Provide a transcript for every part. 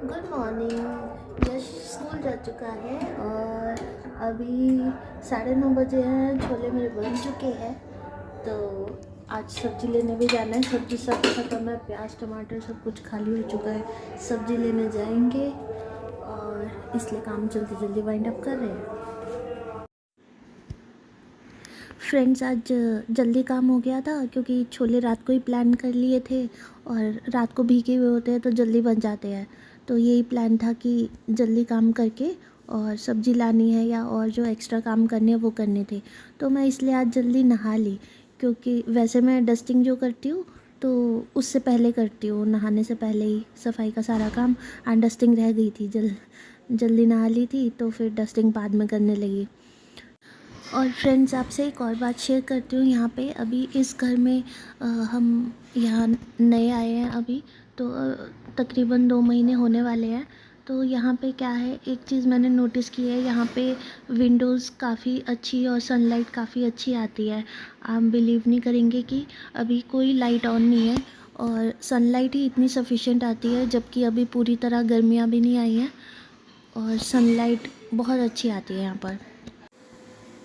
Good morning. यश school जा चुका है और अभी 9:30 बजे हैं। छोले मेरे बन चुके हैं तो आज सब्ज़ी लेने भी जाना है। सब्ज़ी सब खत्म है, प्याज टमाटर सब कुछ खाली हो चुका है। सब्ज़ी लेने जाएंगे और इसलिए काम जल्दी जल्दी वाइंड अप कर रहे हैं। फ्रेंड्स, आज जल्दी काम हो गया था क्योंकि छोले रात को ही प्लान कर लिए थे और रात को भीगे हुए होते हैं तो जल्दी बन जाते हैं। तो यही प्लान था कि जल्दी काम करके और सब्ज़ी लानी है या और जो एक्स्ट्रा काम करने हैं वो करने थे। तो मैं इसलिए आज जल्दी नहा ली, क्योंकि वैसे मैं डस्टिंग जो करती हूँ तो उससे पहले करती हूँ, नहाने से पहले ही सफाई का सारा काम। एंड डस्टिंग रह गई थी, जल्दी नहा ली थी तो फिर डस्टिंग बाद में करने लगी। और फ्रेंड्स, आपसे एक और बात शेयर करती हूँ। यहाँ पे अभी इस घर में हम यहाँ नए आए हैं अभी, तो तकरीबन 2 महीने होने वाले हैं। तो यहाँ पे क्या है, एक चीज़ मैंने नोटिस की है, यहाँ पे विंडोज़ काफ़ी अच्छी और सनलाइट काफ़ी अच्छी आती है। आप बिलीव नहीं करेंगे कि अभी कोई लाइट ऑन नहीं है और सनलाइट ही इतनी सफिशिएंट आती है, जबकि अभी पूरी तरह गर्मियाँ भी नहीं आई हैं और सनलाइट बहुत अच्छी आती है यहाँ पर।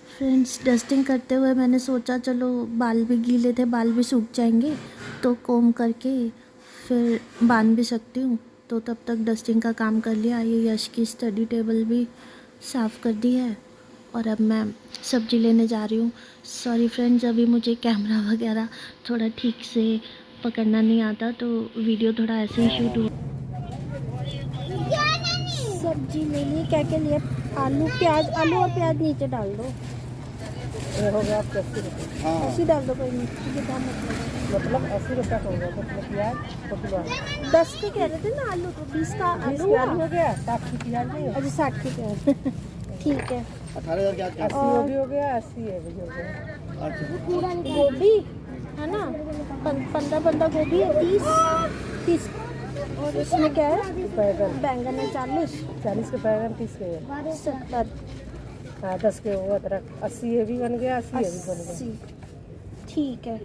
फ्रेंड्स, डस्टिंग करते हुए मैंने सोचा चलो बाल भी गीले थे, बाल भी सूख जाएंगे तो कोम करके फिर बांध भी सकती हूँ। तो तब तक डस्टिंग का काम कर लिया। ये यश की स्टडी टेबल भी साफ़ कर दी है और अब मैं सब्ज़ी लेने जा रही हूँ। सॉरी फ्रेंड्स, अभी मुझे कैमरा वगैरह थोड़ा ठीक से पकड़ना नहीं आता तो वीडियो थोड़ा ऐसे ही शूट हुआ। सब्जी ले ली, क्या क्या लिए? आलू प्याज, आलू और प्याज नीचे डाल दो। ये हो गया आपका 80 रुपये। हाँ, ऐसे डाल दो, कोई नहीं, मुझे दाम मतलब 80 रुपये का होगा, मतलब प्याज तो किलो है। 10 के कह रहे थे ना आलू, तो 20 का 20 आलू के आलू हो गया, 60 की प्याज नहीं है। अच्छा 60 के प्याज ठीक है। 80 वो भी हो गया, 80 ये भी हो गया। गोभी है ना, 15 गोभी है, 30 और इसमें क्या है, बैगन बैंगन है 40 के बैगन, 30 के ये। 70 हाँ 10 के वो अदरक, 80 ये भी बन गया, 80 ये भी बन 80 ठीक है।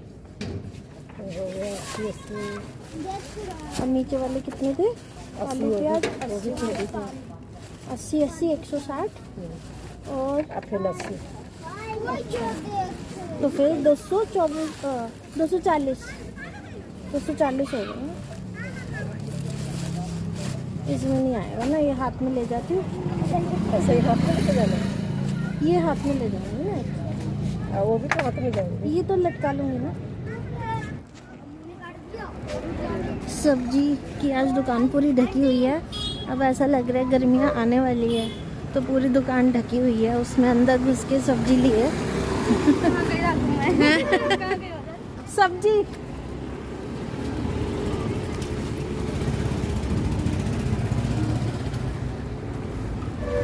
गया। हो गया 80 और नीचे वाले कितने थे? 80 आलू प्याज 80 160 और फिर 80। तो फिर 240 240 हो गए। इसमें नहीं आएगा ना, ये हाथ में ले जाती हूँ। ऐसे ही हाथ में लेके जाना, ये हाथ में ले जाऊंगी ना, वो भी तो हाथ में जाएंगे। ये तो लटका लूँगी ना। सब्जी की आज दुकान पूरी ढकी हुई है। अब ऐसा लग रहा है गर्मियाँ आने वाली है तो पूरी दुकान ढकी हुई है, उसमें अंदर घुस के सब्जी लिए सब्जी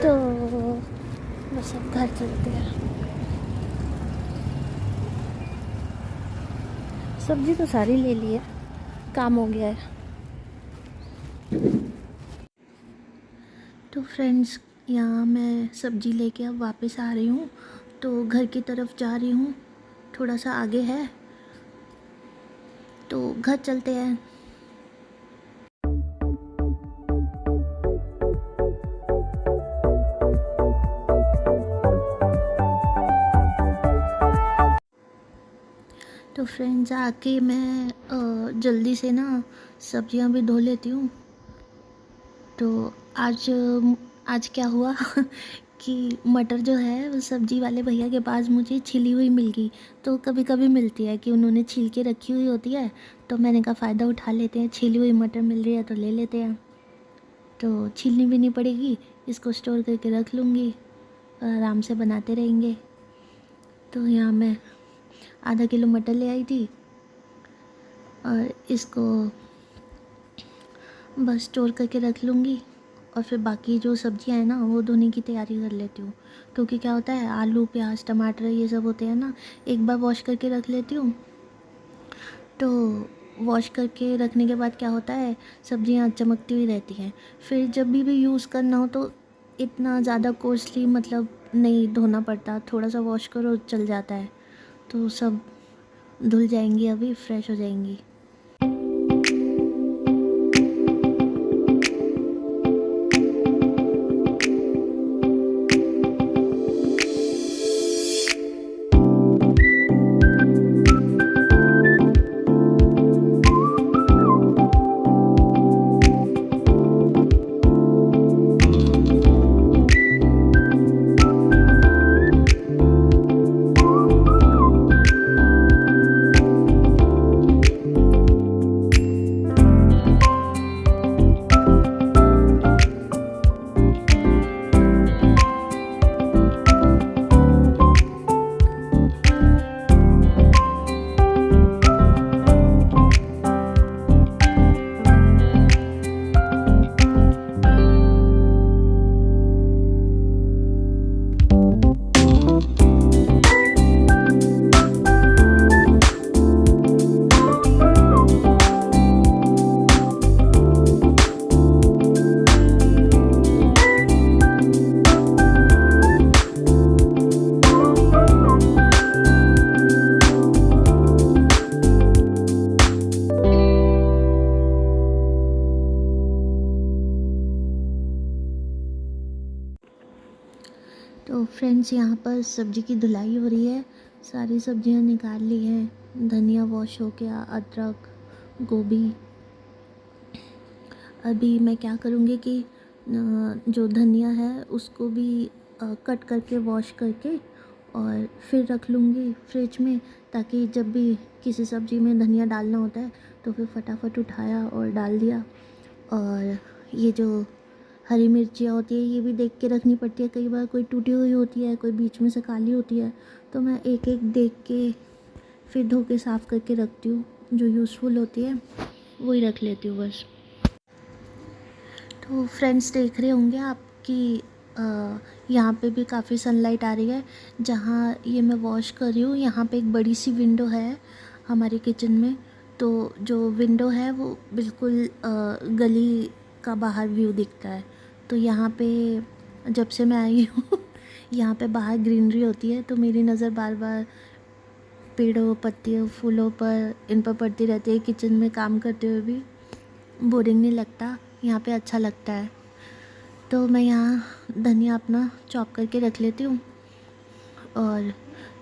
तो बस अब घर चलते हैं। सब्जी तो सारी ले ली है, काम हो गया है। तो फ्रेंड्स, यहाँ मैं सब्जी लेके अब वापस आ रही हूँ, तो घर की तरफ जा रही हूँ। थोड़ा सा आगे है तो घर चलते हैं। तो फ्रेंड्स, आके मैं जल्दी से ना सब्जियां भी धो लेती हूँ। तो आज क्या हुआ कि मटर जो है वो सब्जी वाले भैया के पास मुझे छिली हुई मिल गई। तो कभी कभी मिलती है कि उन्होंने छील के रखी हुई होती है, तो मैंने कहा फ़ायदा उठा लेते हैं, छिली हुई मटर मिल रही है तो ले लेते हैं। तो छीलनी भी नहीं पड़ेगी, इसको स्टोर करके रख लूँगी और आराम से बनाते रहेंगे। तो यहाँ मैं आधा किलो मटर ले आई थी और इसको बस स्टोर करके रख लूँगी और फिर बाकी जो सब्जियां हैं ना वो धोने की तैयारी कर लेती हूँ। क्योंकि क्या होता है, आलू प्याज टमाटर ये सब होते हैं ना, एक बार वॉश करके रख लेती हूँ तो वॉश करके रखने के बाद क्या होता है, सब्जियां चमकती हुई रहती हैं। फिर जब भी यूज़ करना हो तो इतना ज़्यादा कॉस्टली मतलब नहीं धोना पड़ता, थोड़ा सा वॉश करो चल जाता है। तो सब धुल जाएंगी, अभी फ्रेश हो जाएंगी। तो फ्रेंड्स यहाँ पर सब्ज़ी की धुलाई हो रही है। सारी सब्जियाँ निकाल ली हैं। धनिया वॉश हो गया, अदरक, गोभी। अभी मैं क्या करूँगी कि जो धनिया है उसको भी कट करके वॉश करके और फिर रख लूँगी फ्रिज में, ताकि जब भी किसी सब्ज़ी में धनिया डालना होता है तो फिर फटाफट उठाया और डाल दिया। और ये जो हरी मिर्चियाँ होती है ये भी देख के रखनी पड़ती है, कई बार कोई टूटी हुई होती है, कोई बीच में से काली होती है, तो मैं एक एक देख के फिर धो के साफ़ करके रखती हूँ। जो यूज़फुल होती है वही रख लेती हूँ बस। तो फ्रेंड्स देख रहे होंगे आप कि यहाँ पे भी काफ़ी सनलाइट आ रही है। जहाँ ये मैं वॉश कर रही हूँ यहाँ पे एक बड़ी सी विंडो है हमारे किचन में। तो जो विंडो है वो बिल्कुल गली का बाहर व्यू दिखता है। तो यहाँ पे जब से मैं आई हूँ यहाँ पे बाहर ग्रीनरी होती है, तो मेरी नज़र बार बार पेड़ों, पत्तियों, फूलों पर इन पर पड़ती रहती है। किचन में काम करते हुए भी बोरिंग नहीं लगता, यहाँ पे अच्छा लगता है। तो मैं यहाँ धनिया अपना चॉप करके रख लेती हूँ और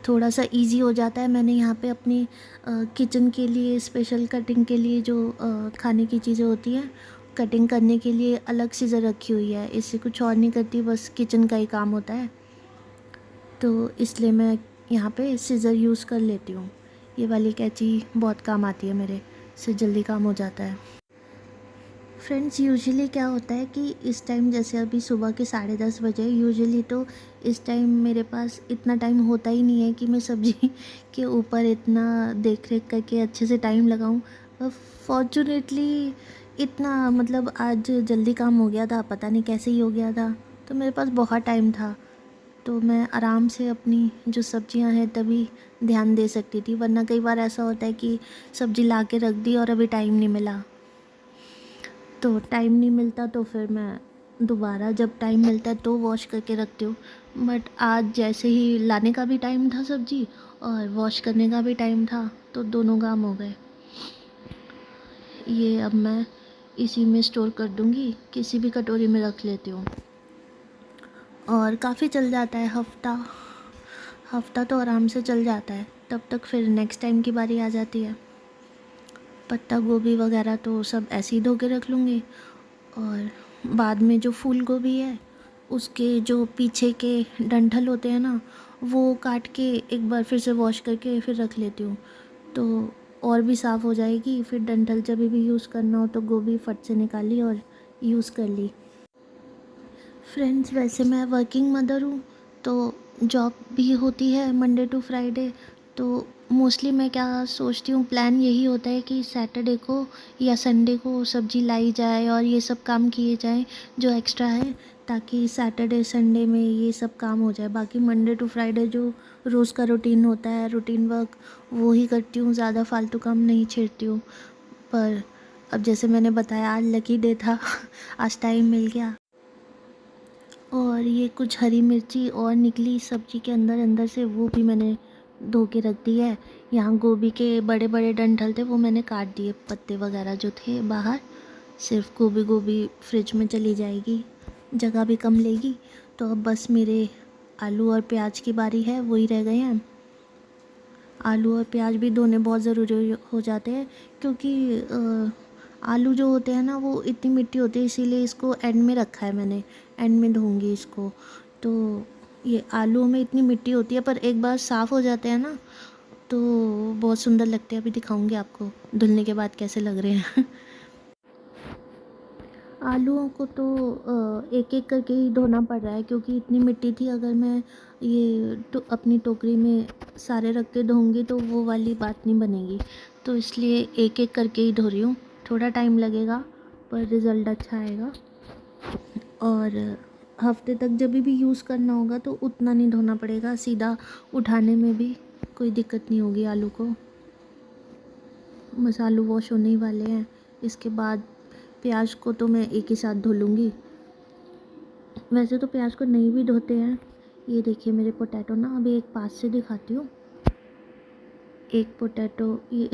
थोड़ा सा इजी हो जाता है। मैंने यहाँ पे अपनी किचन के लिए स्पेशल कटिंग के लिए जो खाने की चीज़ें होती हैं कटिंग करने के लिए अलग सीज़र रखी हुई है। इससे कुछ और नहीं करती, बस किचन का ही काम होता है। तो इसलिए मैं यहाँ पे सीज़र यूज़ कर लेती हूँ। ये वाली कैंची बहुत काम आती है मेरे, इससे जल्दी काम हो जाता है। फ्रेंड्स यूजुअली क्या होता है कि इस टाइम जैसे अभी सुबह के 10:30 बजे, यूजुअली तो इस टाइम मेरे पास इतना टाइम होता ही नहीं है कि मैं सब्ज़ी के ऊपर इतना देख रेख करके अच्छे से टाइम लगाऊं। पर फॉर्चुनेटली इतना मतलब आज जल्दी काम हो गया था, पता नहीं कैसे ही हो गया था। तो मेरे पास बहुत टाइम था, तो मैं आराम से अपनी जो सब्जियां हैं तभी ध्यान दे सकती थी। वरना कई बार ऐसा होता है कि सब्ज़ी ला के रख दी और अभी टाइम नहीं मिला, तो टाइम नहीं मिलता तो फिर मैं दोबारा जब टाइम मिलता है तो वॉश करके रखती हूँ। बट आज जैसे ही लाने का भी टाइम था सब्ज़ी और वॉश करने का भी टाइम था, तो दोनों काम हो गए। ये अब मैं इसी में स्टोर कर दूँगी, किसी भी कटोरी में रख लेती हूँ और काफ़ी चल जाता है। हफ्ता तो आराम से चल जाता है। तब तक फिर नेक्स्ट टाइम की बारी आ जाती है। पत्ता गोभी वगैरह तो सब ऐसे ही धो के रख लूँगी और बाद में जो फूल गोभी है उसके जो पीछे के डंठल होते हैं ना, वो काट के एक बार फिर से वॉश करके फिर रख लेती हूँ, तो और भी साफ़ हो जाएगी। फिर डंठल जब भी यूज़ करना हो तो गोभी फट से निकाली और यूज़ कर ली। फ्रेंड्स वैसे मैं वर्किंग मदर हूँ, तो जॉब भी होती है मंडे टू फ्राइडे। तो मोस्टली मैं क्या सोचती हूँ, प्लान यही होता है कि सैटरडे को या संडे को सब्ज़ी लाई जाए और ये सब काम किए जाएं जो एक्स्ट्रा है, ताकि सैटरडे संडे में ये सब काम हो जाए। बाकी मंडे टू फ्राइडे जो रोज़ का रूटीन होता है, रूटीन वर्क, वो ही करती हूँ, ज़्यादा फालतू काम नहीं छेड़ती हूँ। पर अब जैसे मैंने बताया आज लकी डे था आज टाइम मिल गया। और ये कुछ हरी मिर्ची और निकली सब्ज़ी के अंदर अंदर से, वो भी मैंने धो के रख दी है। यहाँ गोभी के बड़े बड़े डंठल थे, वो मैंने काट दिए, पत्ते वगैरह जो थे बाहर। सिर्फ गोभी फ्रिज में चली जाएगी, जगह भी कम लेगी। तो अब बस मेरे आलू और प्याज की बारी है, वही रह गए हैं। आलू और प्याज भी धोने बहुत ज़रूरी हो जाते हैं, क्योंकि आलू जो होते हैं ना वो इतनी मिट्टी होती है, इसीलिए इसको एंड में रखा है मैंने, एंड में धोऊंगी इसको। तो ये आलूओं में इतनी मिट्टी होती है, पर एक बार साफ़ हो जाते हैं ना तो बहुत सुंदर लगते हैं। अभी दिखाऊंगी आपको धुलने के बाद कैसे लग रहे हैं आलूओं को तो एक एक करके ही धोना पड़ रहा है, क्योंकि इतनी मिट्टी थी। अगर मैं ये अपनी टोकरी में सारे रख के धोऊंगी तो वो वाली बात नहीं बनेगी, तो इसलिए एक एक करके ही धो रही हूँ। थोड़ा टाइम लगेगा पर रिज़ल्ट अच्छा आएगा। और हफ्ते तक जब भी यूज़ करना होगा तो उतना नहीं धोना पड़ेगा, सीधा उठाने में भी कोई दिक्कत नहीं होगी आलू को। बस आलू वॉश होने ही वाले हैं, इसके बाद प्याज को तो मैं एक ही साथ धो लूँगी। वैसे तो प्याज को नहीं भी धोते हैं। ये देखिए मेरे पोटैटो ना, अभी एक पास से दिखाती हूँ। एक पोटैटो ये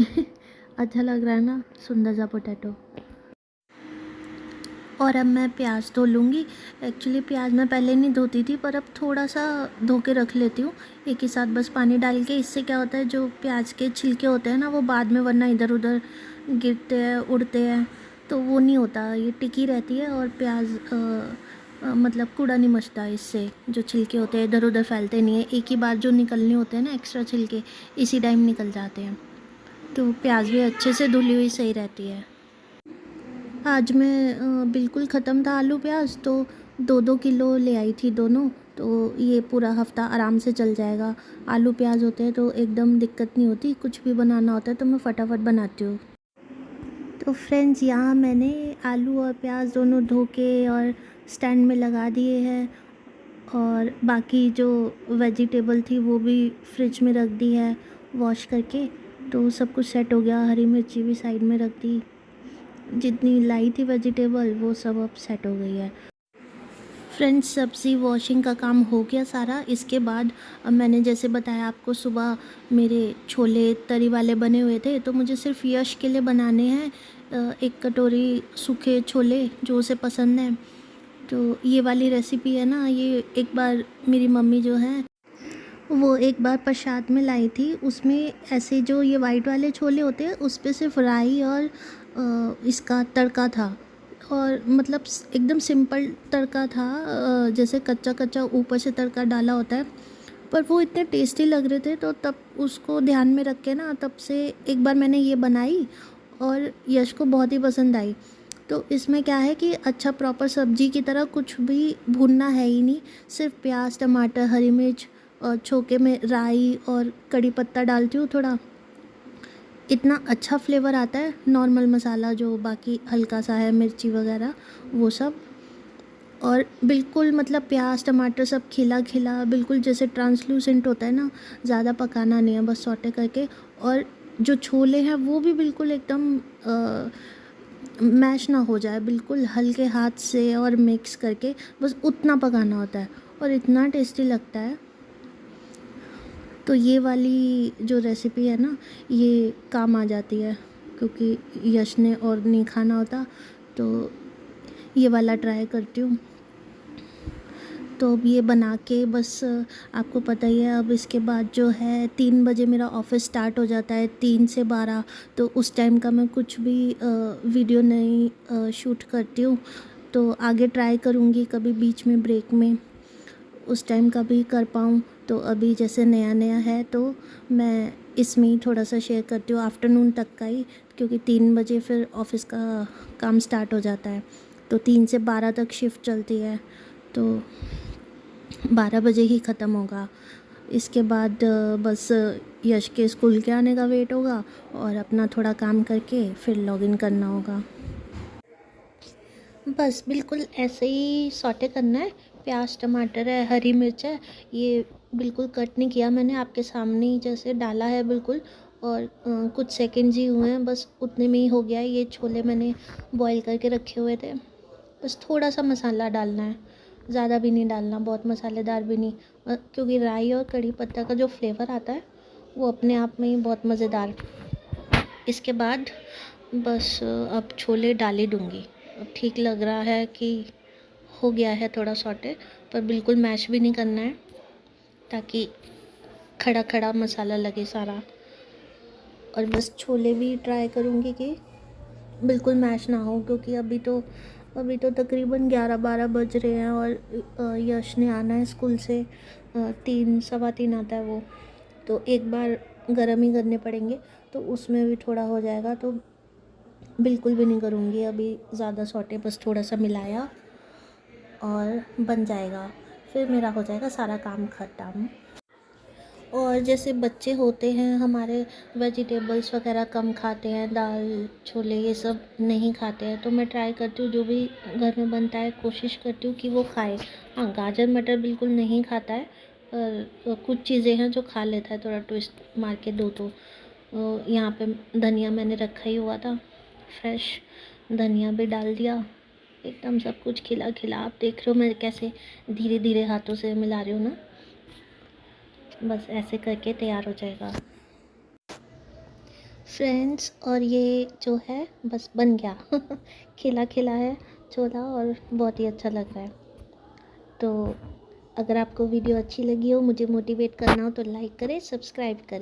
अच्छा लग रहा है ना, सुंदर सा पोटैटो। और अब मैं प्याज धो लूँगी। एक्चुअली प्याज मैं पहले नहीं धोती थी, पर अब थोड़ा सा धो के रख लेती हूँ एक ही साथ बस पानी डाल के। इससे क्या होता है, जो प्याज के छिलके होते हैं ना, वो बाद में वरना इधर उधर गिरते हैं, उड़ते हैं, तो वो नहीं होता, ये टिकी रहती है। और प्याज मतलब कूड़ा नहीं मचता इससे, जो छिलके होते हैं इधर उधर फैलते नहीं है। एक ही बार जो निकलने होते हैं ना एक्स्ट्रा छिलके, इसी टाइम निकल जाते हैं। तो प्याज भी अच्छे से धुली हुई सही रहती है। आज मैं बिल्कुल ख़त्म था आलू प्याज, तो 2-2 किलो ले आई थी दोनों। तो ये पूरा हफ़्ता आराम से चल जाएगा। आलू प्याज होते हैं तो एकदम दिक्कत नहीं होती, कुछ भी बनाना होता है तो मैं फटाफट बनाती हूँ। तो फ्रेंड्स, यहाँ मैंने आलू और प्याज दोनों धो के और स्टैंड में लगा दिए हैं। और बाकी जो वेजिटेबल थी वो भी फ्रिज में रख दी है वॉश करके। तो सब कुछ सेट हो गया। हरी मिर्ची भी साइड में रख दी। जितनी लाई थी वेजिटेबल वो सब अब सेट हो गई है। फ्रेंड्स, सब्ज़ी वॉशिंग का काम हो गया सारा। इसके बाद अब मैंने जैसे बताया आपको, सुबह मेरे छोले तरी वाले बने हुए थे, तो मुझे सिर्फ यश के लिए बनाने हैं 1 कटोरी सूखे छोले, जो उसे पसंद है। तो ये वाली रेसिपी है ना, ये एक बार मेरी मम्मी जो है वो एक बार प्रसाद में लाई थी। उसमें ऐसे जो ये वाइट वाले छोले होते हैं उस पे सिर्फ राई और इसका तड़का था। और मतलब एकदम सिंपल तड़का था, जैसे कच्चा कच्चा ऊपर से तड़का डाला होता है, पर वो इतने टेस्टी लग रहे थे। तो तब उसको ध्यान में रख के ना, तब से एक बार मैंने ये बनाई और यश को बहुत ही पसंद आई। तो इसमें क्या है कि अच्छा प्रॉपर सब्जी की तरह कुछ भी भूनना है ही नहीं, सिर्फ प्याज टमाटर हरी मिर्च और छोके में राई और कड़ी पत्ता डालती हूँ थोड़ा। इतना अच्छा फ्लेवर आता है। नॉर्मल मसाला जो बाकी हल्का सा है, मिर्ची वगैरह वो सब। और बिल्कुल मतलब प्याज टमाटर सब खिला खिला, बिल्कुल जैसे ट्रांसलूसेंट होता है ना, ज़्यादा पकाना नहीं है, बस सौटे करके। और जो छोले हैं वो भी बिल्कुल एकदम मैश ना हो जाए, बिल्कुल हल्के हाथ से और मिक्स करके, बस उतना पकाना होता है और इतना टेस्टी लगता है। तो ये वाली जो रेसिपी है ना, ये काम आ जाती है, क्योंकि यश ने और नहीं खाना होता, तो ये वाला ट्राई करती हूँ। तो अब ये बना के बस, आपको पता ही है, अब इसके बाद जो है 3 बजे मेरा ऑफ़िस स्टार्ट हो जाता है, 3 से 12। तो उस टाइम का मैं कुछ भी वीडियो नहीं शूट करती हूँ। तो आगे ट्राई करूँगी कभी बीच में ब्रेक में उस टाइम का भी कर पाऊँ। तो अभी जैसे नया नया है तो मैं इसमें ही थोड़ा सा शेयर करती हूँ आफ्टरनून तक का ही, क्योंकि 3 बजे फिर ऑफ़िस का काम स्टार्ट हो जाता है। तो 3 से 12 तक शिफ्ट चलती है, तो 12 बजे ही ख़त्म होगा। इसके बाद बस यश के स्कूल के आने का वेट होगा और अपना थोड़ा काम करके फिर लॉगिन करना होगा। बस बिल्कुल ऐसे ही सॉटे करना है। प्याज टमाटर है, हरी मिर्च है, ये बिल्कुल कट नहीं किया मैंने, आपके सामने ही जैसे डाला है बिल्कुल। और कुछ सेकंड्स ही हुए हैं, बस उतने में ही हो गया है। ये छोले मैंने बॉईल करके रखे हुए थे। बस थोड़ा सा मसाला डालना है, ज़्यादा भी नहीं डालना, बहुत मसालेदार भी नहीं, क्योंकि राई और कड़ी पत्ता का जो फ्लेवर आता है वो अपने आप में ही बहुत मज़ेदार। इसके बाद बस अब छोले डाल ही दूँगी। अब ठीक लग रहा है कि हो गया है थोड़ा सॉटे, पर बिल्कुल मैश भी नहीं करना है, ताकि खड़ा खड़ा मसाला लगे सारा। और बस छोले भी ट्राई करूँगी कि बिल्कुल मैश ना हो, क्योंकि अभी तो तकरीबन 11-12 बज रहे हैं और यश ने आना है स्कूल से। 3 सवा 3 आता है वो, तो एक बार गर्म ही करने पड़ेंगे, तो उसमें भी थोड़ा हो जाएगा। तो बिल्कुल भी नहीं करूँगी अभी ज़्यादा सॉटे, बस थोड़ा सा मिलाया और बन जाएगा, फिर मेरा हो जाएगा सारा काम ख़त्म। और जैसे बच्चे होते हैं हमारे, वेजिटेबल्स वगैरह कम खाते हैं, दाल छोले ये सब नहीं खाते हैं, तो मैं ट्राई करती हूँ जो भी घर में बनता है कोशिश करती हूँ कि वो खाए। हाँ, गाजर मटर बिल्कुल नहीं खाता है, पर कुछ चीज़ें हैं जो खा लेता है, थोड़ा ट्विस्ट मार के दो तो। यहाँ पे धनिया मैंने रखा ही हुआ था, फ्रेश धनिया भी डाल दिया। एकदम सब कुछ खिला खिला, आप देख रहे हो मैं कैसे धीरे धीरे हाथों से मिला रही हूँ ना, बस ऐसे करके तैयार हो जाएगा फ्रेंड्स। और ये जो है बस बन गया खिला खिला है, छोला और बहुत ही अच्छा लग रहा है। तो अगर आपको वीडियो अच्छी लगी हो, मुझे मोटिवेट करना हो तो लाइक करें, सब्सक्राइब करें।